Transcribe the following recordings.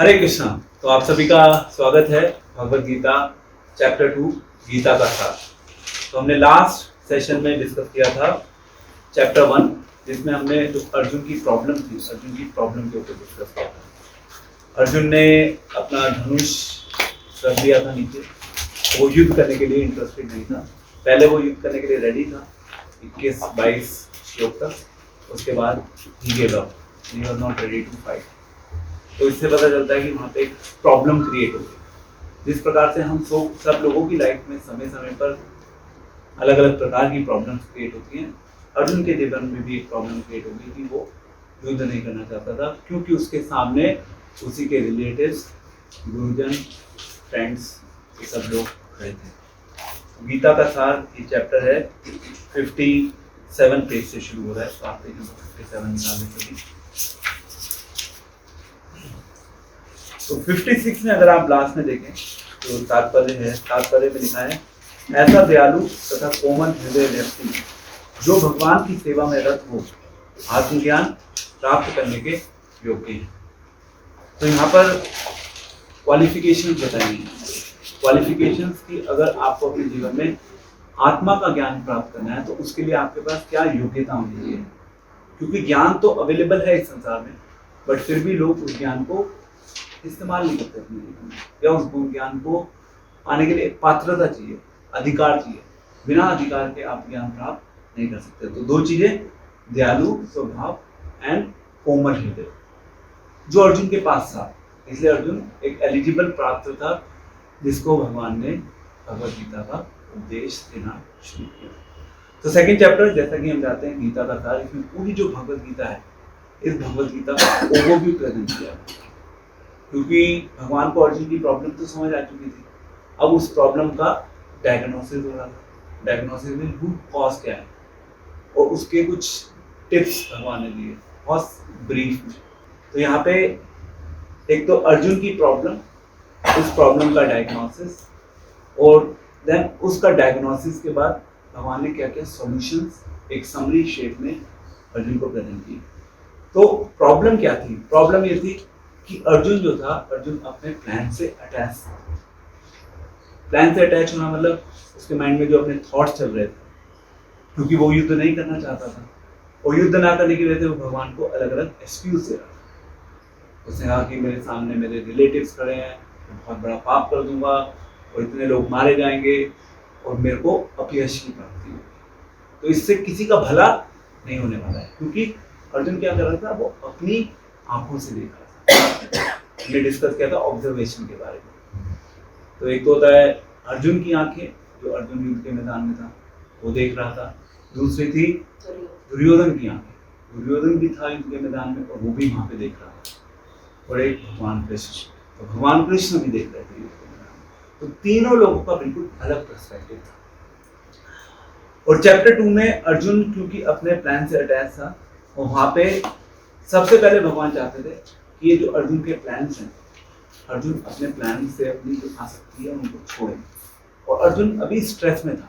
हरे कृष्णा। तो आप सभी का स्वागत है भगवत गीता चैप्टर 2 गीता का सार। तो हमने लास्ट सेशन में डिस्कस किया था चैप्टर 1, जिसमें हमने जो अर्जुन की प्रॉब्लम थी, अर्जुन की प्रॉब्लम के ऊपर डिस्कस किया था। अर्जुन ने अपना धनुष रख दिया था नीचे, वो युद्ध करने के लिए इंटरेस्टेड नहीं था। पहले वो युद्ध करने के लिए रेडी था 21-22 श्लोक तक, उसके बाद he gave up, he was not ready to fight. तो इससे पता चलता है कि वहाँ पे एक प्रॉब्लम क्रिएट हो गई। जिस प्रकार से हम सब लोगों की लाइफ में समय समय पर अलग अलग प्रकार की प्रॉब्लम्स क्रिएट होती हैं, अर्जुन के जीवन में भी एक प्रॉब्लम क्रिएट हो गई कि वो युद्ध नहीं करना चाहता था, क्योंकि उसके सामने उसी के रिलेटिव्स, गुरुजन, फ्रेंड्स, ये सब लोग खड़े थे। गीता का सार ये चैप्टर है 57 पेज से शुरू हो रहा है, तो आप 57 निकाल लेते। तो 56 में अगर आप लास्ट में देखें तो तात्पर्य में लिखा है, ऐसा दयालु तथा कोमल हृदय व्यक्ति जो भगवान की सेवा में रत हो, आत्मज्ञान प्राप्त करने के योग्य है। तो यहाँ पर क्वालिफिकेशंस बताई हैं। क्वालिफिकेशंस की अगर आपको अपने जीवन में आत्मा का ज्ञान प्राप्त करना है तो उसके लिए आपके पास क्या योग्यता होनी चाहिए, क्योंकि ज्ञान तो अवेलेबल है इस संसार में, बट फिर भी लोग उस ज्ञान को इस्तेमाल नहीं करते अपने जीवन में, या उस ज्ञान को पाने के लिए पात्रता चाहिए, अधिकार चाहिए। बिना अधिकार के आप ज्ञान प्राप्त नहीं कर सकते। तो दो चीजें, दयालु स्वभाव एंड कोमल हृदय, जो अर्जुन के पास था। इसलिए अर्जुन एक एलिजिबल पात्र था जिसको भगवान ने भगवत गीता का उपदेश देना शुरू किया। तो सेकंड चैप्टर, जैसा कि हम जानते हैं गीता का सार, इसमें पूरी जो भगवत गीता है, इस भगवत गीता का ओवरव्यू प्रेजेंट किया, क्योंकि भगवान को अर्जुन की प्रॉब्लम तो समझ आ चुकी थी। अब उस प्रॉब्लम का डायग्नोसिस हो रहा था। डायग्नोसिस में रूट कॉज क्या है, और उसके कुछ टिप्स भगवान ने दिए, बहुत ब्रीफ में। तो यहाँ पे एक तो अर्जुन की प्रॉब्लम, उस प्रॉब्लम का डायग्नोसिस, और देन उसका डायग्नोसिस के बाद भगवान ने क्या क्या सॉल्यूशंस एक समरी शेप में अर्जुन को प्रेजेंट किए। तो प्रॉब्लम क्या थी? प्रॉब्लम ये थी कि अर्जुन जो था, अर्जुन अपने प्लान से अटैच था। प्लान से अटैच होना मतलब उसके माइंड में जो अपने थॉट्स चल रहे थे, क्योंकि वो युद्ध नहीं करना चाहता था, और युद्ध ना करने की वजह से वो भगवान को अलग अलग एक्सक्यूज दे रहा था। उसने कहा कि मेरे सामने मेरे रिलेटिव्स खड़े हैं, मैं बहुत बड़ा पाप कर दूंगा, और इतने लोग मारे जाएंगे, और मेरे को अपयश की प्राप्ति होगी। तो इससे किसी का भला नहीं होने वाला है, क्योंकि अर्जुन क्या कर रहा था, वो अपनी आंखों से देख रहा था। हमने डिस्कस किया था ऑब्जर्वेशन के बारे में। तो एक तो होता है अर्जुन की आंखें, जो अर्जुन युद्ध के मैदान में था वो देख रहा था। दूसरी थी दुर्योधन की आंखें, दुर्योधन भी था युद्ध के मैदान में और वो भी वहां पे देख रहा था। और एक भगवान कृष्ण, तो भगवान कृष्ण भी देख रहे थे युद्ध के मैदान में। तो तीनों लोगों का बिल्कुल अलग पर्सपेक्टिव था। और चैप्टर 2 में अर्जुन क्योंकि अपने प्लान से अटैच था, और वहां पे सबसे पहले भगवान चाहते थे कि ये जो अर्जुन के प्लान्स हैं, अर्जुन अपने प्लान से अपनी जो आसक्ति है उनको छोड़े। और अर्जुन अभी स्ट्रेस में था,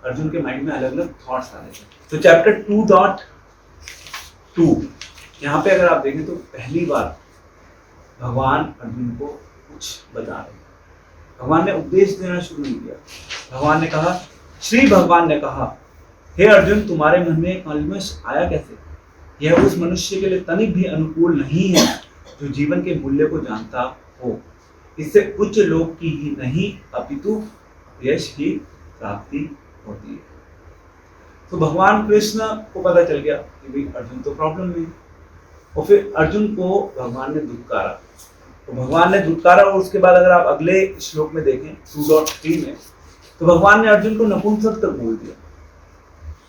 अर्जुन के माइंड में अलग अलग थॉट्स आ रहे थे। तो चैप्टर 2.2 यहाँ पे अगर आप देखें तो पहली बार भगवान अर्जुन को कुछ बता रहे हैं। भगवान ने उपदेश देना शुरू नहीं किया। भगवान ने कहा, श्री भगवान ने कहा, हे अर्जुन, तुम्हारे मन में कल्मश आया कैसे? यह उस मनुष्य के लिए तनिक भी अनुकूल नहीं है जो जीवन के मूल्य को जानता हो। इससे उच्च लोक की ही नहीं अपितु यश की प्राप्ति होती है। तो भगवान कृष्ण को पता चल गया कि भाई अर्जुन तो प्रॉब्लम में है, और फिर अर्जुन को भगवान ने धुतकारा। तो भगवान ने धुतकारा, और उसके बाद अगर आप अगले श्लोक में देखें 2.3 में, तो भगवान ने अर्जुन को नपुंसक तक बोल दिया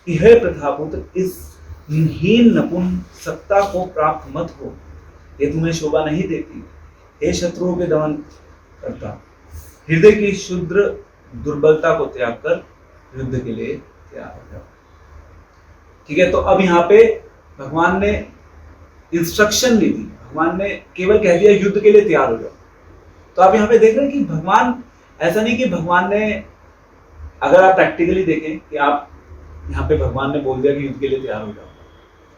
कि हे प्रथापुत्र, इस हीन नपुंसकता को प्राप्त मत हो, ये तुम्हें शोभा नहीं देती। हे शत्रुओं के दमन करता, हृदय की शुद्र दुर्बलता को त्याग कर युद्ध के लिए तैयार हो जाओ। ठीक है, तो अब यहाँ पे भगवान ने इंस्ट्रक्शन नहीं दी, भगवान ने केवल कह दिया युद्ध के लिए तैयार हो जाओ। तो आप यहाँ पे देख रहे हैं कि भगवान, ऐसा नहीं कि भगवान ने, अगर आप प्रैक्टिकली देखें कि आप यहाँ पे भगवान ने बोल दिया कि युद्ध के लिए तैयार हो जाओ,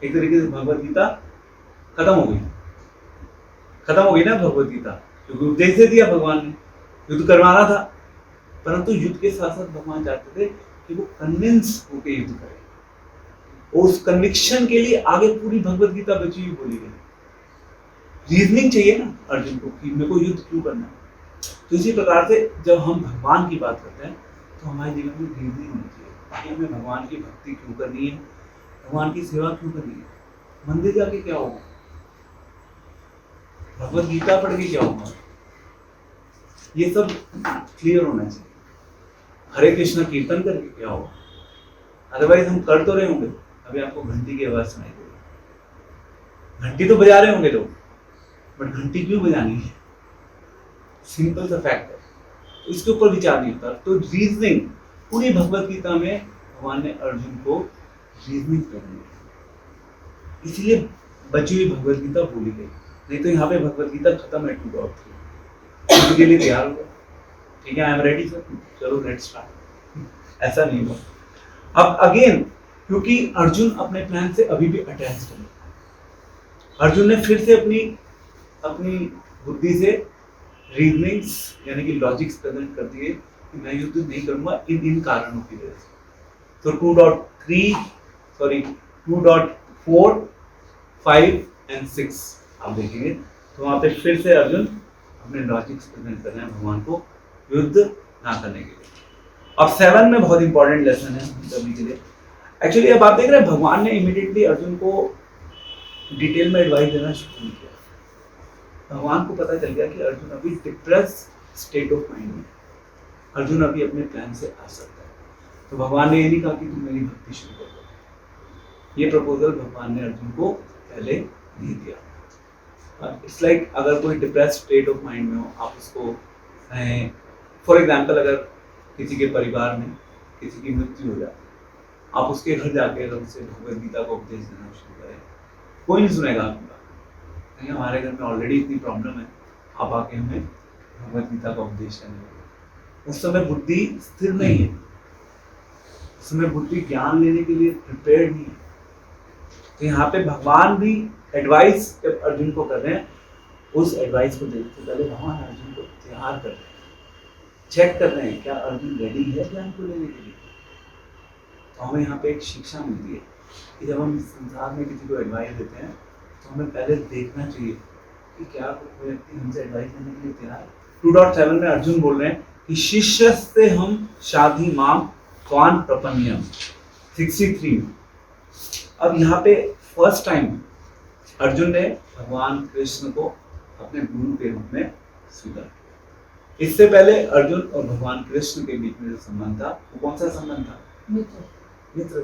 एक तरीके से भगवत गीता खत्म हो गई। खत्म हो गई ना भगवत गीता, क्योंकि उपदेश दे दिया भगवान ने, युद्ध करवाना था। परंतु युद्ध के साथ साथ भगवान चाहते थे कि वो कन्विंस होकर युद्ध करे, उस कन्विक्शन के लिए आगे पूरी भगवत गीता बची हुई बोली गई। रीजनिंग चाहिए ना अर्जुन को कि मेरे को युद्ध क्यों करना है। तो इसी प्रकार से जब हम भगवान की बात करते हैं तो हमारे जीवन में रीजनिंग होनी चाहिए कि हमें भगवान की भक्ति क्यों करनी है, भगवान की सेवा क्यों करनी है, मंदिर जाके क्या होगा, भगवत गीता पढ़ के क्या होगा, ये सब क्लियर होना चाहिए। हरे कृष्ण कीर्तन करके क्या होगा, अदरवाइज हम कर तो रहे होंगे, अभी आपको घंटी की आवाज सुनाई दे रही, घंटी तो बजा रहे होंगे लोग, बट घंटी क्यों बजानी है, सिंपल सा फैक्ट है। तो इसके ऊपर विचार नहीं होता। तो रीजनिंग पूरी भगवत गीता में भगवान ने अर्जुन को रीजनिंग करनी है, इसलिए बची हुई भगवत गीता बोली गई। नहीं तो यहाँ पे भगवत गीता खत्म है 2.3 के लिए तैयार हो गया, ठीक है, आई एम रेडी सर, चलो लेट्स स्टार्ट। ऐसा नहीं हुआ। अब अगेन क्योंकि अर्जुन अपने प्लान से अभी भी अटैच है, अर्जुन ने फिर से अपनी बुद्धि से रीजनिंग्स यानी कि लॉजिक्स प्रेजेंट कर दिए कि मैं युद्ध नहीं करूंगा इन कारणों की वजह से। तो 2.4, 5 एंड 6 आप देखेंगे तो वहां पे फिर से अर्जुन अपने लॉजिक्स प्रेजेंट कर रहे हैं भगवान को युद्ध ना करने के लिए। अब 7 में बहुत इंपॉर्टेंट लेसन है सभी के लिए। एक्चुअली अब आप देख रहे हैं भगवान ने इमीडिएटली अर्जुन को डिटेल में एडवाइस देना शुरू नहीं किया। भगवान को पता चल गया कि अर्जुन अभी डिप्रेस स्टेट ऑफ माइंड में, अर्जुन अभी अपने प्लान से आ सकता है। तो भगवान ने ये नहीं कहा कि तुम मेरी भक्ति शुरू कर दो, ये प्रपोजल भगवान ने अर्जुन को पहले नहीं दिया। इट्स लाइक अगर कोई डिप्रेस स्टेट ऑफ माइंड में हो, आप उसको फॉर एग्जाम्पल अगर किसी के परिवार में किसी की मृत्यु हो जाए, आप उसके घर जाके अगर उससे भगवत गीता का उपदेश देना शुरू करें, कोई नहीं सुनेगा आपकी बात। नहीं, हमारे घर में ऑलरेडी इतनी प्रॉब्लम है, आप आके हमें भगवत गीता का उपदेश करने लगे। उस समय बुद्धि स्थिर नहीं है, उस समय बुद्धि ज्ञान लेने के लिए प्रिपेयर्ड नहीं है। तो यहाँ पे भगवान भी एडवाइस जब अर्जुन को कर रहे हैं, उस एडवाइस को देखते पहले भगवान अर्जुन को तैयार कर रहे हैं, चेक कर रहे हैं क्या अर्जुन रेडी है ज्ञान को लेने के लिए। तो हमें यहाँ पे एक शिक्षा मिलती है कि जब हम संसार में किसी को एडवाइस देते हैं तो हमें पहले देखना चाहिए कि क्या कोई व्यक्ति हमसे एडवाइस देने के लिए तैयार है। 2.7 में अर्जुन बोल रहे हैं कि शिष्य से हम शाधि माम स्वान प्रपन्यम 63 में। अब यहाँ पे फर्स्ट टाइम अर्जुन ने भगवान कृष्ण को अपने गुरु के रूप में स्वीकार किया। इससे पहले अर्जुन और भगवान कृष्ण के बीच में जो संबंध था वो कौन सा संबंध था? मित्र।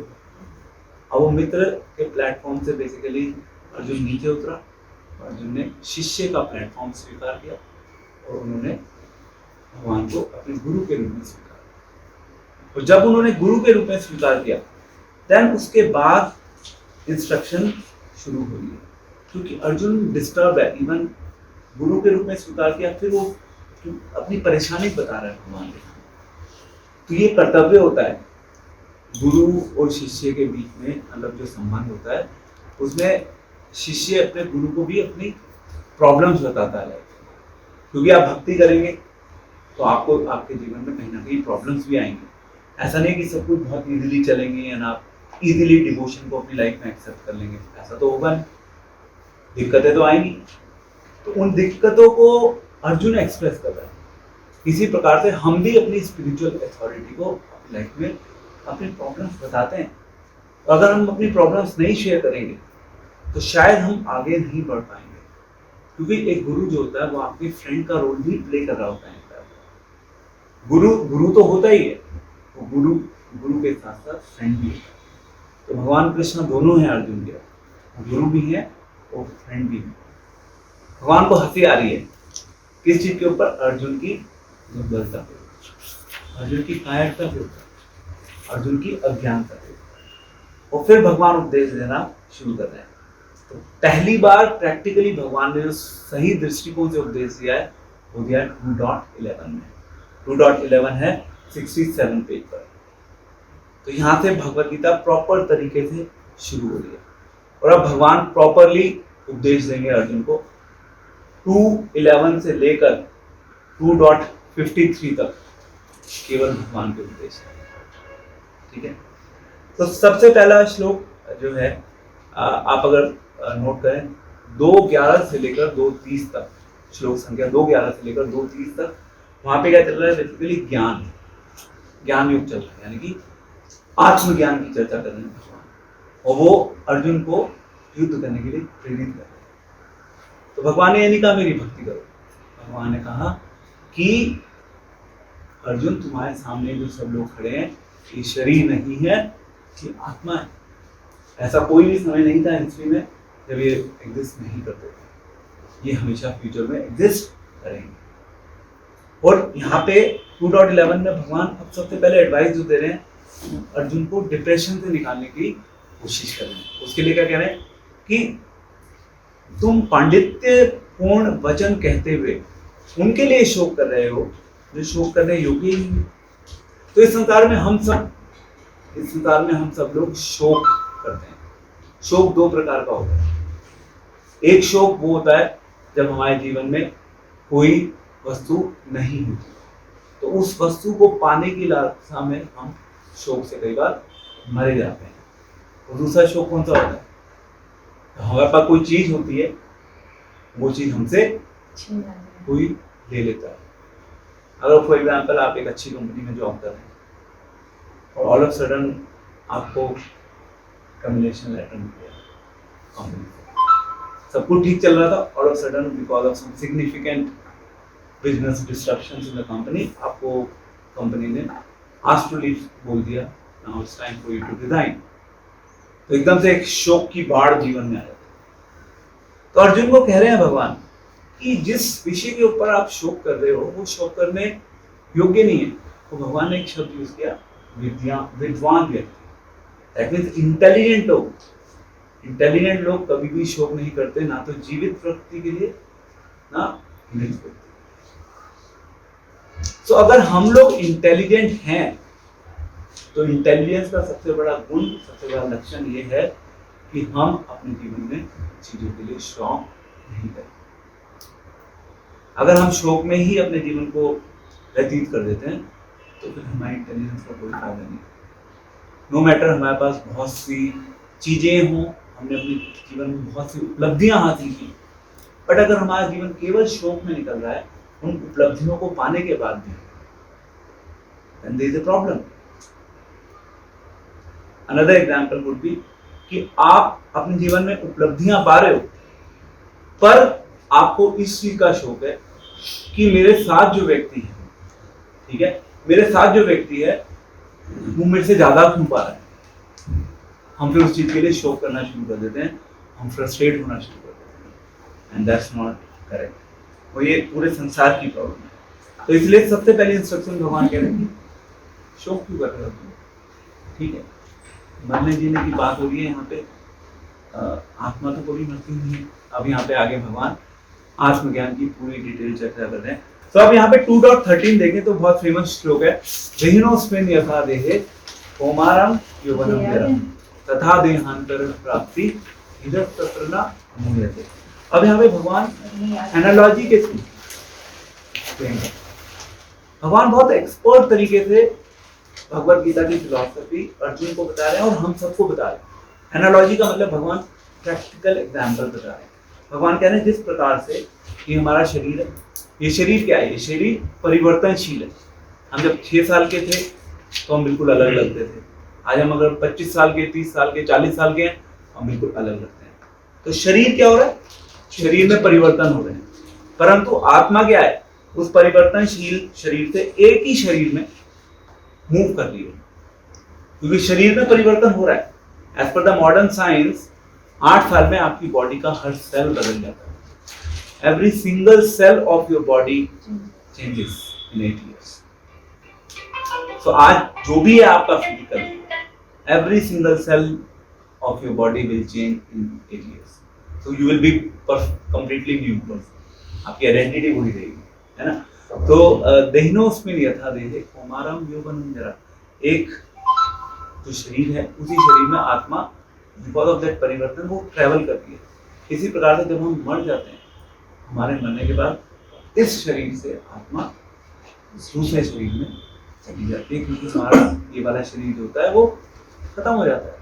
अब वो मित्र के प्लेटफॉर्म से बेसिकली अर्जुन नीचे उतरा, अर्जुन ने शिष्य का प्लेटफॉर्म स्वीकार किया और उन्होंने भगवान को अपने गुरु के रूप में स्वीकार किया। और जब उन्होंने गुरु के रूप में स्वीकार किया देन उसके बाद इंस्ट्रक्शन शुरू हो गई, क्योंकि अर्जुन डिस्टर्ब है। इवन गुरु के रूप में स्वीकार किया, फिर वो अपनी परेशानी बता रहा है भगवान के सामने। तो ये कर्तव्य होता है गुरु और शिष्य के बीच में, मतलब जो संबंध होता है उसमें शिष्य अपने गुरु को भी अपनी प्रॉब्लम्स बताता है, क्योंकि आप भक्ति करेंगे तो आपको आपके जीवन में कहीं ना कहीं प्रॉब्लम्स भी आएंगे। ऐसा नहीं कि सब कुछ बहुत इजीली चलेंगे या आप इजीली डिवोशन को अपनी लाइफ में एक्सेप्ट कर लेंगे, ऐसा तो होगा नहीं, दिक्कतें तो आएंगी। तो उन दिक्कतों को अर्जुन एक्सप्रेस कर रहा है। इसी प्रकार से हम भी अपनी स्पिरिचुअल अथॉरिटी को अपनी लाइफ में अपनी प्रॉब्लम्स बताते हैं। अगर हम अपनी प्रॉब्लम्स नहीं शेयर करेंगे तो शायद हम आगे नहीं बढ़ पाएंगे, क्योंकि एक गुरु जो होता है वो आपके फ्रेंड का रोल भी प्ले कर रहा होता है। गुरु तो होता ही है, वो गुरु के साथ साथ फ्रेंड भी होता है। तो भगवान कृष्ण दोनों हैं अर्जुन के, गुरु भी है और फ्रेंड भी है। भगवान को हंसी आ रही है किस चीज के ऊपर? अर्जुन की दुर्बलता पे, अर्जुन की कायरता के ऊपर, अर्जुन की अज्ञानता पे। और फिर भगवान उपदेश देना शुरू कर रहे हैं। तो पहली बार प्रैक्टिकली भगवान ने जो सही दृष्टिकोण से उपदेश दिया है वो दिया है 2.11 में। 2.11 है 67 पेज पर। तो यहाँ से भगवत गीता प्रॉपर तरीके से शुरू हो रही है और अब भगवान प्रॉपरली उपदेश देंगे अर्जुन को 2:11 से लेकर 2:53 तक केवल भगवान के उपदेश है। ठीक है, तो सबसे पहला श्लोक जो है आप अगर नोट करें 2:11 से लेकर 2:30 तक, श्लोक संख्या 2:11 से लेकर 2:30 तक, वहां पे क्या चल रहा है? बेसिकली ज्ञान युग चल रहा है, यानी कि आत्मज्ञान की चर्चा कर रहे हैं भगवान, और वो अर्जुन को युद्ध करने के लिए प्रेरित कर रहे हैं। तो भगवान ने ये नहीं कहा मेरी भक्ति करो, भगवान ने कहा कि अर्जुन तुम्हारे सामने जो सब लोग खड़े हैं ये शरीर नहीं है, ये आत्मा है। ऐसा कोई भी समय नहीं था हिस्ट्री में जब ये एग्जिस्ट नहीं करते थे, ये हमेशा फ्यूचर में एग्जिस्ट करेंगे। और यहाँ पे 2:11 में भगवान अब सबसे पहले एडवाइस जो दे रहे हैं अर्जुन को डिप्रेशन से निकालने की कोशिश कर रहे हैं। उसके लिए क्या कह रहे हैं कि तुम पांडित्य पूर्ण वचन कहते हुए उनके लिए शोक कर रहे हो जो शोक करने योग्य ही नहीं। तो इस संसार में हम सब लोग शोक करते हैं। शोक दो प्रकार का होता है। एक शोक वो होता है जब हमारे जीवन में कोई वस्तु नहीं होती, तो उस वस्तु को पाने की लालसा में हम शोक से कई बार मरे जाते हैं। और दूसरा शोक कौन सा होता है? तो हमारे पास कोई चीज होती है, वो चीज हमसे कोई ले लेता है। अगर फॉर एग्जाम्पल आप एक अच्छी कंपनी में जॉब कर रहे हैं और ऑल ऑफ सडन आपको कम्युनिकेशन लेटर मिल गया कंपनी से, सब कुछ ठीक चल रहा था, all of sudden because of some significant business disruptions in the company आपको कंपनी ने आस्क टू लीव बोल दिया, now it's time for you to resign. तो एकदम से एक शोक की बाढ़ जीवन में आ जाती है। तो अर्जुन को कह रहे हैं भगवान कि जिस विषय के ऊपर आप शोक कर रहे हो वो शोक करने योग्य नहीं है। तो भगवान ने एक शब्द यूज किया, विद्वान व्यक्ति, दैट मींस इंटेलिजेंट लोग। इंटेलिजेंट लोग कभी भी शोक नहीं करते, ना तो जीवित व्यक्ति के लिए ना मृत व्यक्ति। तो अगर हम लोग इंटेलिजेंट हैं तो इंटेलिजेंस का सबसे बड़ा गुण, सबसे बड़ा लक्षण ये है कि हम अपने जीवन में चीजों के लिए शौक नहीं करते। अगर हम शौक में ही अपने जीवन को व्यतीत कर देते हैं तो फिर हमारी इंटेलिजेंस का कोई फायदा नहीं। नो मैटर हमारे पास बहुत सी चीजें हों, हमने अपने जीवन में बहुत सी उपलब्धियां हासिल की, बट अगर हमारा जीवन केवल शौक में निकल रहा है उन उपलब्धियों को पाने के बाद भी, then there is a problem. Another example would be कि आप अपने जीवन में उपलब्धियां पा रहे हो पर आपको इस चीज का शौक है कि मेरे साथ जो व्यक्ति है, ठीक है, मेरे साथ जो व्यक्ति है वो मेरे से ज्यादा क्यों पा रहा है। हम फिर उस चीज के लिए शौक करना शुरू कर देते हैं, हम फ्रस्ट्रेट होना शुरू कर देते हैं, एंड दैट्स नॉट करेक्ट। और ये पूरे संसार की प्रॉब्लम है। तो इसलिए सबसे पहले इंस्ट्रक्शन भगवान कह रहे हैं कि शौक क्यों कर रहे हो तुम, ठीक है। मरने जीने की बात हो रही है यहाँ पे, आत्मा तो कभी मरती नहीं है। अब यहाँ पे आगे भगवान आत्मज्ञान की पूरी डिटेल चर्चा कर रहे हैं। तो अब यहाँ पे 2.13 देखें तो बहुत फेमस श्लोक है, देहिनोऽस्मिन् यथा देहे कौमारं यौवनं जरं तथा देहांतर प्राप्ति इदं तत्र न मुह्यते। अब यहाँ पे भगवान एनालॉजी के थ्रू, भगवान बहुत एक्सपर्ट तरीके से भगवत गीता की फिलॉसफी अर्जुन को बता रहे हैं और हम सबको बता रहे हैं। एनालॉजी का मतलब भगवान प्रैक्टिकल एग्जाम्पल बता रहे हैं। भगवान कह रहे हैं जिस प्रकार से ये हमारा शरीर है, ये शरीर क्या है, ये शरीर परिवर्तनशील है। हम जब 6 साल के थे तो हम बिल्कुल अलग लगते थे, आज हम अगर 25 साल के, 30 साल के, 40 साल के हैं हम बिल्कुल अलग लगते हैं। तो शरीर क्या हो रहा है, शरीर में परिवर्तन हो रहे हैं, परंतु आत्मा क्या है, उस परिवर्तनशील शरीर से एक ही शरीर में मूव कर रही है, क्योंकि शरीर में परिवर्तन हो रहा है। As per the modern science 8 साल में आपकी बॉडी का हर सेल बदल जाता है। Every single cell of your body changes in 8 years। So आज जो भी है आपका physical, every single cell of your body will change in 8 years। So you will be completely new person, आपकी आइडेंटिटी वही रहेगी, है ना। तो देहिनोऽस्मिन् यथा देहे कौमारं यौवनं जरं, एक जो शरीर है उसी शरीर में आत्मा बिकॉज ऑफ दैट परिवर्तन वो ट्रेवल करती है। इसी प्रकार से जब हम मर जाते हैं हमारे मरने के बाद इस शरीर से आत्मा दूसरे शरीर में चली जाती है, क्योंकि हमारा ये वाला शरीर जो होता है वो खत्म हो जाता है,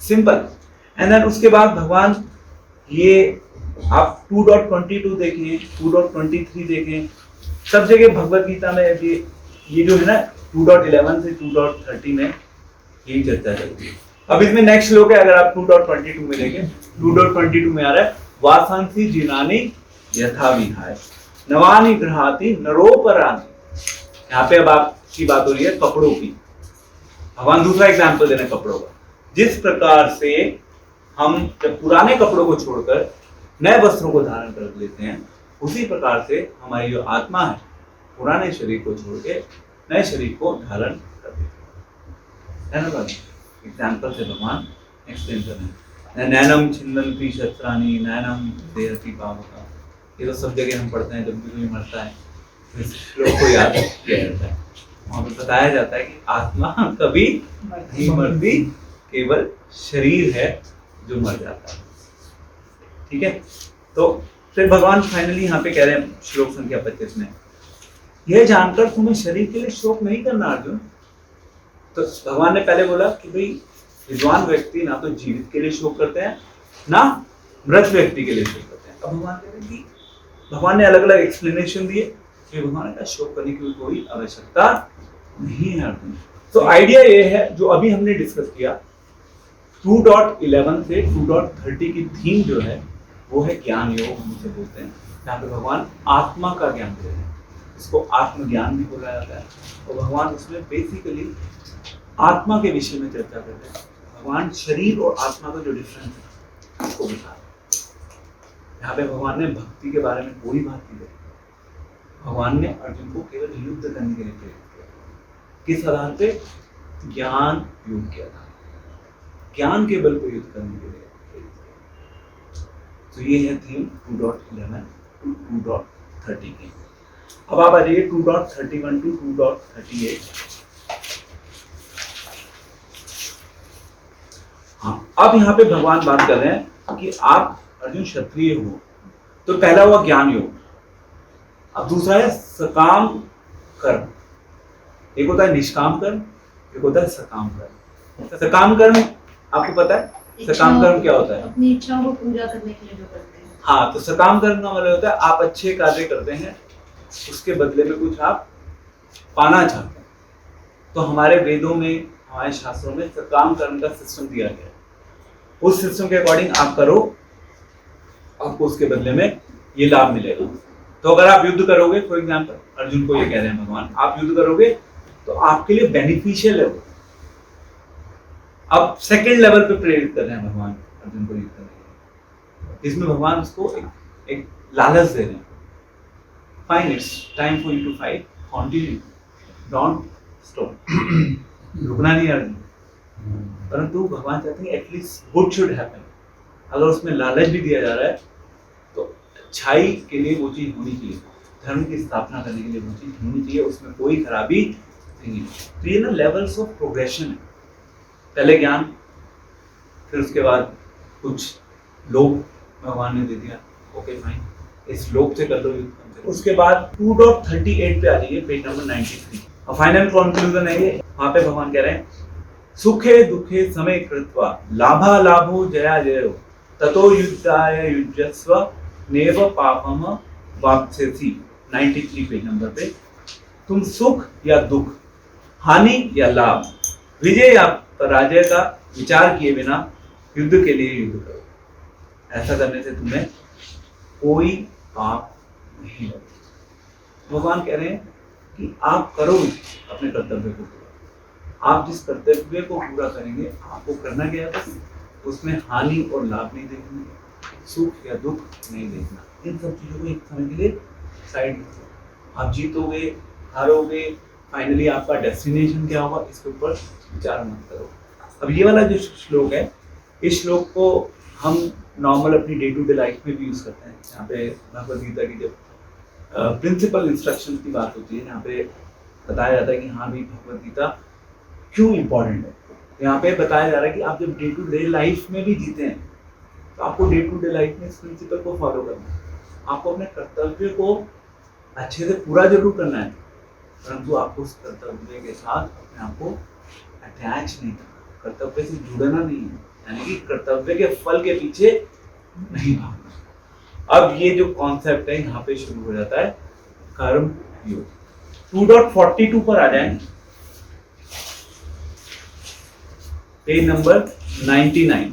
सिंपल। एंड देन उसके बाद भगवान ये आप 2.22 देखें, 2.23 देखें, सब जगह भगवत गीता में ये जो है ना 2.11 से 2.30 में यही चर्चा चलती है। अब इसमें नेक्स्ट श्लोक है, अगर आप 2.22 में देखें, 2.22 में आ रहा है वासांसी जिनानी यथा विहाय नवानि गृहाति नरोपरानि। यहाँ पे अब आपकी बात हो रही है कपड़ों की। भगवान दूसरा एग्जाम्पल दे रहे हैं कपड़ों का। जिस प्रकार से हम जब पुराने कपड़ों को छोड़कर नए वस्त्रों को धारण कर लेते हैं, उसी प्रकार से हमारी जो आत्मा है पुराने शरीर को छोड़ के नए शरीर को धारण कर देती है ना। एग्जाम्पल से भगवान एक्सप्लेन कर रहे हैं। नैनम छिन्दन्ति शस्त्राणि नैनम देहति पावका। ये तो सब जगह हम पढ़ते हैं, जब भी कोई मरता है तो इस श्लोक को याद किया जाता है। वहाँ पे बताया जाता है कि आत्मा कभी नहीं मरती, केवल शरीर है जो मर जाता है। ठीक है, तो फिर भगवान फाइनली यहाँ पे कह रहे हैं श्लोक संख्या 25 में, यह जानकर तुम्हें शरीर के लिए शोक नहीं करना अर्जुन। तो भगवान ने पहले बोला कि भाई विद्वान व्यक्ति ना तो जीवित के लिए शोक करते हैं ना मृत व्यक्ति के लिए शोक करते हैं। अब भगवान कह रहे हैं कि भगवान ने अलग अलग एक्सप्लेनेशन दिए कि भगवान का शोक करने की कोई आवश्यकता नहीं है अर्जुन। तो आइडिया ये है जो अभी हमने डिस्कस किया, 2.11 से 2.30 की थीम जो है वो है ज्ञान योग, हम उसे बोलते हैं। यहाँ पे भगवान आत्मा का ज्ञान दे रहे हैं, इसको आत्मज्ञान भी बोला जाता है। और भगवान उसमें बेसिकली आत्मा के विषय में चर्चा करते हैं। भगवान शरीर और आत्मा का जो डिफरेंस है उसको बता रहे हैं। यहाँ पे भगवान ने भक्ति के बारे में कोई बात नहीं करी। भगवान ने अर्जुन को केवल युद्ध करने के लिए प्रेरित किया। किस आधार पे? ज्ञान योग के आधार, ज्ञान के बल पर युद्ध करने के लिए प्रेरित किया। तो ये है थीम 2.11 टू 2.30 की। अब आप आ जाइए 2.31 टू 2.38। हाँ, अब यहाँ पे भगवान बात कर रहे हैं कि आप अर्जुन क्षत्रिय हो, तो पहला हुआ ज्ञान योग। अब दूसरा है सकाम कर्म। एक होता है निष्काम कर्म, एक होता है सकाम कर्म। सकाम कर्म आपको पता है सकाम कर्म क्या होता है? अपनी इच्छाओं को पूरा करने के लिए जो करते हैं। हाँ, तो सकाम कर्म का मतलब होता है आप अच्छे कार्य करते हैं, उसके बदले में कुछ आप पाना चाहते हैं। तो हमारे वेदों में, हमारे शास्त्रों में सकाम कर्म का सिस्टम दिया गया है। उस सिस्टम के अकॉर्डिंग आप करो, आपको उसके बदले में ये लाभ मिलेगा। तो अगर आप युद्ध करोगे, फॉर एग्जाम्पल अर्जुन को ये कह रहे हैं भगवान, आप युद्ध करोगे तो आपके लिए बेनिफिशियल है वो। अब सेकंड लेवल पे प्रेरित कर रहे हैं भगवान अर्जुन को युद्ध करने के। इसमें भगवान उसको एक लालच दे रहे हैं। Fine, it's time for you to fight, continue, don't stop. रुकना नहीं अर्जुन। परंतु भगवान चाहते हैं एटलीस्ट गुड शुड हैपन। अगर उसमें लालच भी दिया जा रहा है तो अच्छाई के लिए वो चीज होनी चाहिए, धर्म की स्थापना करने के लिए वो चीज होनी चाहिए, उसमें कोई खराबी नहीं है। तो ये ना लेवल्स ऑफ प्रोग्रेशन है। पहले ज्ञान, फिर उसके बाद कुछ लोभ भगवान ने दे दिया, ओके फाइन, इस लोभ से कर लो युद्ध। उसके बाद 2.38 पे आ जाइए, पेज नंबर 93। और फाइनल कंक्लूजन है ये, वहां पे भगवान कह रहे हैं सुखे दुखे समय कृत्वा लाभा लाभो जया जयो ततो युद्धाय युज्यस्व नेव पापम वाप्स्यसि। 93 पेज नंबर पे। तुम सुख या दुख, हानि या लाभ, विजय या पराजय का विचार किए बिना युद्ध के लिए युद्ध करो। ऐसा करने से तुम्हें कोई पाप नहीं लगेगा। भगवान कह रहे हैं कि आप करो अपने कर्तव्य को पूरा। आप जिस कर्तव्य को पूरा करेंगे, आपको करना क्या है, बस उसमें हानि और लाभ नहीं देखना, सुख या दुख नहीं देखना। इन सब चीजों को एक समय के लिए साइड रखो। आप जीतोगे, हारोगे, फाइनली आपका डेस्टिनेशन क्या होगा, इसके ऊपर विचार मत करो। अब ये वाला जो श्लोक है, इस श्लोक को हम नॉर्मल अपनी डे टू डे लाइफ में भी यूज करते हैं। यहाँ पे भगवद गीता की जब प्रिंसिपल इंस्ट्रक्शन की बात होती है, यहाँ पे बताया जाता है कि हाँ भी भगवद गीता क्यों इम्पोर्टेंट है। यहाँ पे बताया जा रहा है कि आप जब डे टू डे लाइफ में भी जीते हैं तो आपको डे टू डे लाइफ में इस प्रिंसिपल को फॉलो करना है। आपको अपने कर्तव्य को अच्छे से पूरा जरूर करना है, परंतु आपको उस कर्तव्य के साथ अपने आप को अटैच नहीं करना, कर्तव्य से जुड़ना नहीं है, यानी कि कर्तव्य के फल के पीछे नहीं भागना। अब ये जो कॉन्सेप्ट है यहाँ पे शुरू हो जाता है कर्म योग। 2.42 पर आ जाएं, पेज नंबर 99।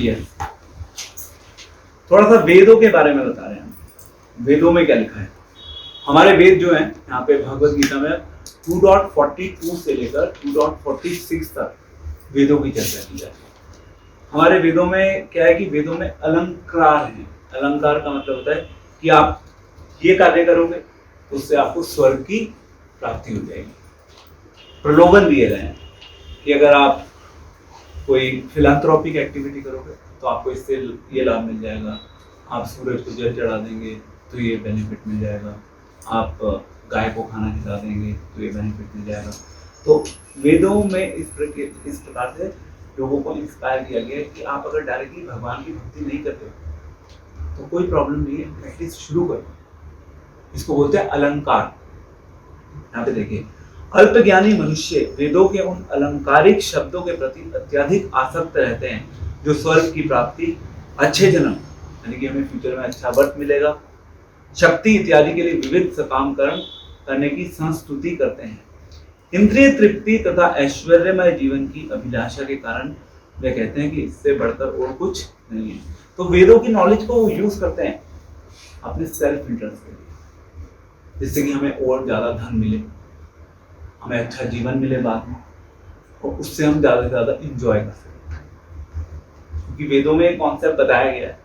यस, थोड़ा सा वेदों के बारे में बता रहे हैं। वेदों में क्या लिखा है? हमारे वेद जो है यहाँ पे भगवत गीता में 2.42 से लेकर 2.46 तक वेदों की चर्चा की जाती है। हमारे वेदों में क्या है कि वेदों में अलंकार है। अलंकार का मतलब होता है कि आप ये कार्य करोगे तो उससे आपको स्वर्ग की प्राप्ति हो जाएगी। प्रलोभन दिए गए हैं कि अगर आप कोई फिलैंथ्रोपिक एक्टिविटी करोगे तो आपको इससे ये लाभ मिल जाएगा, आप सूरज को जल चढ़ा देंगे तो ये बेनिफिट मिल जाएगा, आप गाय को खाना खिला देंगे तो ये बेनिफिट मिल जाएगा। तो वेदों में इस प्रकार से लोगों को इंस्पायर किया गया है कि आप अगर डायरेक्टली भगवान की भक्ति नहीं करते तो कोई प्रॉब्लम नहीं है, प्रैक्टिस शुरू करो। इसको बोलते हैं अलंकार। यहाँ पे देखिए, अल्पज्ञानी मनुष्य वेदों के उन अलंकारिक शब्दों के प्रति अत्यधिक आसक्त रहते हैं जो स्वर्ग की प्राप्ति, अच्छे जन्म यानी कि हमें फ्यूचर में अच्छा बर्थ मिलेगा, शक्ति इत्यादि के लिए विविध सकाम कर्म करने की संस्तुति करते हैं। इंद्रिय तृप्ति तथा ऐश्वर्यमय जीवन की अभिलाषा के कारण वे कहते हैं कि इससे बढ़कर और कुछ नहीं है। तो वेदों की नॉलेज को वो यूज करते हैं अपने सेल्फ इंटरेस्ट के लिए, जिससे कि हमें और ज्यादा धन मिले, हमें अच्छा जीवन मिले बाद में, और उससे हम ज्यादा से ज्यादा इंजॉय कर सकें। क्योंकि वेदों में एक कॉन्सेप्ट बताया गया है